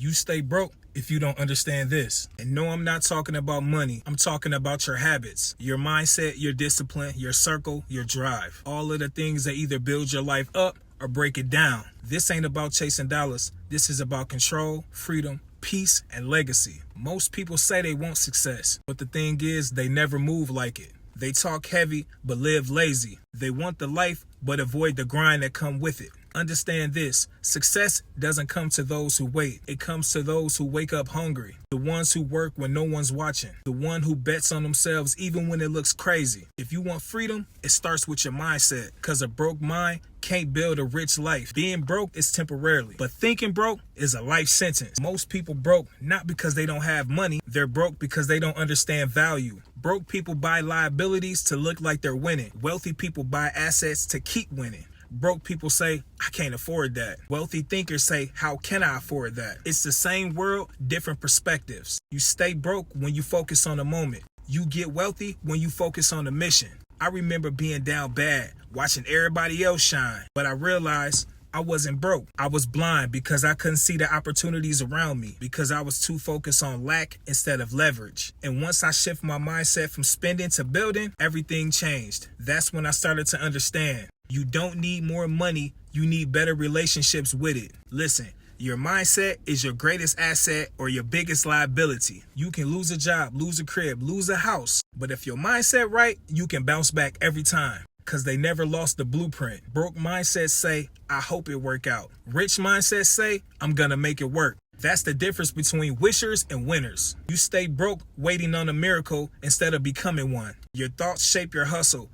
You stay broke if you don't understand this. And no, I'm not talking about money. I'm talking about your habits, your mindset, your discipline, your circle, your drive. All of the things that either build your life up or break it down. This ain't about chasing dollars. This is about control, freedom, peace, and legacy. Most people say they want success, but the thing is, they never move like it. They talk heavy, but live lazy. They want the life, but avoid the grind that come with it. Understand this, success doesn't come to those who wait. It comes to those who wake up hungry. The ones who work when no one's watching. The one who bets on themselves even when it looks crazy. If you want freedom, it starts with your mindset. Cause a broke mind can't build a rich life. Being broke is temporarily, but thinking broke is a life sentence. Most people broke not because they don't have money. They're broke because they don't understand value. Broke people buy liabilities to look like they're winning. Wealthy people buy assets to keep winning. Broke people say, I can't afford that. Wealthy thinkers say, how can I afford that? It's the same world, different perspectives. You stay broke when you focus on the moment. You get wealthy when you focus on the mission. I remember being down bad, watching everybody else shine, but I realized I wasn't broke. I was blind because I couldn't see the opportunities around me because I was too focused on lack instead of leverage. And once I shift my mindset from spending to building, everything changed. That's when I started to understand. You don't need more money, you need better relationships with it. Listen, your mindset is your greatest asset or your biggest liability. You can lose a job, lose a crib, lose a house, but if your mindset right, you can bounce back every time. Cause they never lost the blueprint. Broke mindsets say, I hope it work out. Rich mindsets say, I'm gonna make it work. That's the difference between wishers and winners. You stay broke waiting on a miracle instead of becoming one. Your thoughts shape your hustle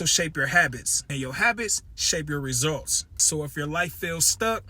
shape your habits, and your habits shape your results. So if your life feels stuck,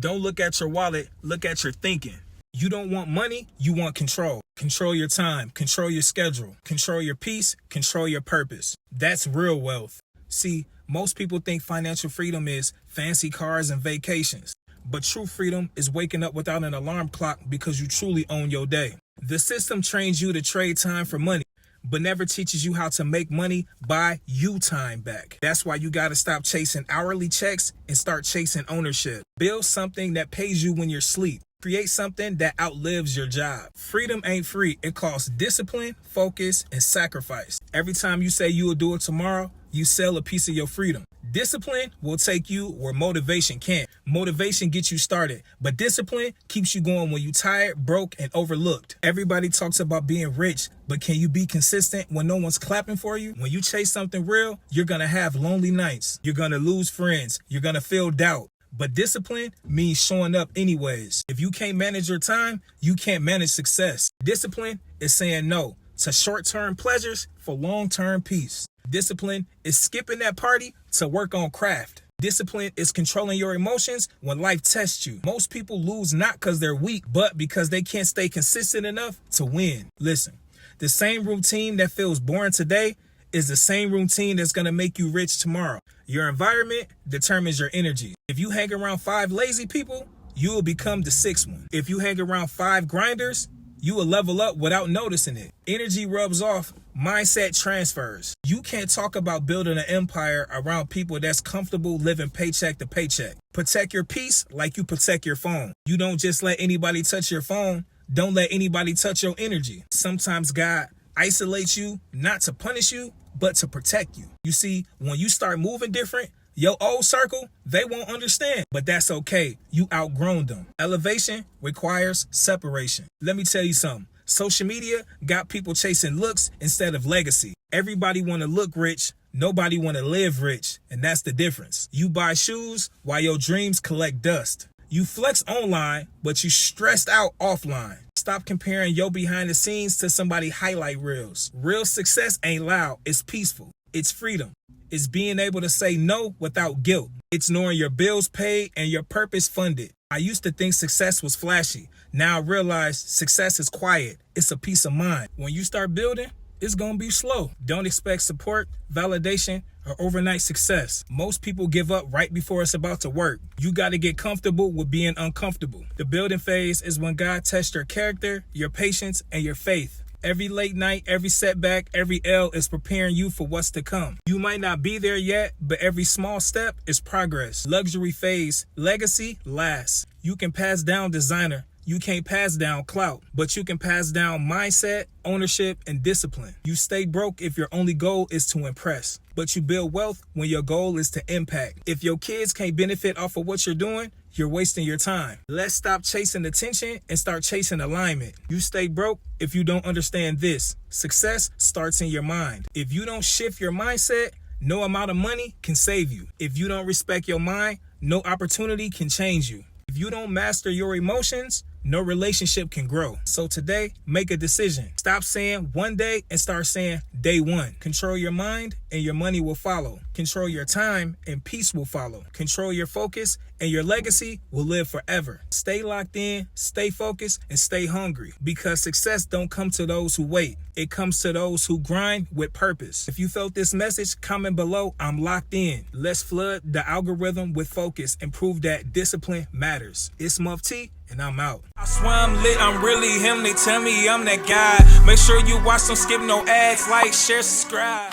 don't look at your wallet, look at your thinking. You don't want money, you want control. Control your time, control your schedule, control your peace, control your purpose. That's real wealth. See, most people think financial freedom is fancy cars and vacations. But true freedom is waking up without an alarm clock because you truly own your day. The system trains you to trade time for money, but never teaches you how to make money buy you time back. That's why you gotta stop chasing hourly checks and start chasing ownership. Build something that pays you when you're asleep. Create something that outlives your job. Freedom ain't free. It costs discipline, focus, and sacrifice. Every time you say you will do it tomorrow, you sell a piece of your freedom. Discipline will take you where motivation can't. Motivation gets you started, but discipline keeps you going when you're tired, broke, and overlooked. Everybody talks about being rich, but can you be consistent when no one's clapping for you? When you chase something real, you're gonna have lonely nights. You're gonna lose friends. You're gonna feel doubt. But discipline means showing up anyways. If you can't manage your time, you can't manage success. Discipline is saying no to short-term pleasures for long-term peace. Discipline is skipping that party to work on craft. Discipline is controlling your emotions when life tests you. Most people lose not because they're weak, but because they can't stay consistent enough to win. Listen, the same routine that feels boring today is the same routine that's going to make you rich tomorrow. Your environment determines your energy. If you hang around 5 lazy people, you will become the 6th one. If you hang around 5 grinders, you will level up without noticing it. Energy rubs off, mindset transfers. You can't talk about building an empire around people that's comfortable living paycheck to paycheck. Protect your peace like you protect your phone. You don't just let anybody touch your phone. Don't let anybody touch your energy. Sometimes God isolates you not to punish you, but to protect you. You see, when you start moving different, your old circle, they won't understand, but that's okay. You outgrown them. Elevation requires separation. Let me tell you something. Social media got people chasing looks instead of legacy. Everybody want to look rich. Nobody want to live rich. And that's the difference. You buy shoes while your dreams collect dust. You flex online, but you stressed out offline. Stop comparing your behind the scenes to somebody highlight reels. Real success ain't loud. It's peaceful. It's freedom. It's being able to say no without guilt. It's knowing your bills paid and your purpose funded. I used to think success was flashy. Now I realize success is quiet. It's a peace of mind. When you start building, it's going to be slow. Don't expect support, validation, or overnight success. Most people give up right before it's about to work. You got to get comfortable with being uncomfortable. The building phase is when God tests your character, your patience, and your faith. Every late night, every setback, every L is preparing you for what's to come. You might not be there yet, but every small step is progress. Luxury phase, legacy lasts. You can pass down designer, You can't pass down clout, but you can pass down mindset, ownership, and discipline. You stay broke if your only goal is to impress, but you build wealth when your goal is to impact. If your kids can't benefit off of what you're doing, you're wasting your time. Let's stop chasing attention and start chasing alignment. You stay broke if you don't understand this. Success starts in your mind. If you don't shift your mindset, no amount of money can save you. If you don't respect your mind, no opportunity can change you. If you don't master your emotions, no relationship can grow. So today, make a decision. Stop saying one day and start saying day one. Control your mind and your money will follow. Control your time and peace will follow. Control your focus and your legacy will live forever. Stay locked in, stay focused, and stay hungry, because success don't come to those who wait. It comes to those who grind with purpose. If you felt this message, comment below. I'm locked in. Let's flood the algorithm with focus and prove that discipline matters. It's MuffTi, and I'm out. I swear I'm lit, I'm really him. They tell me I'm that guy. Make sure you watch, don't skip no ads. Like, share, subscribe.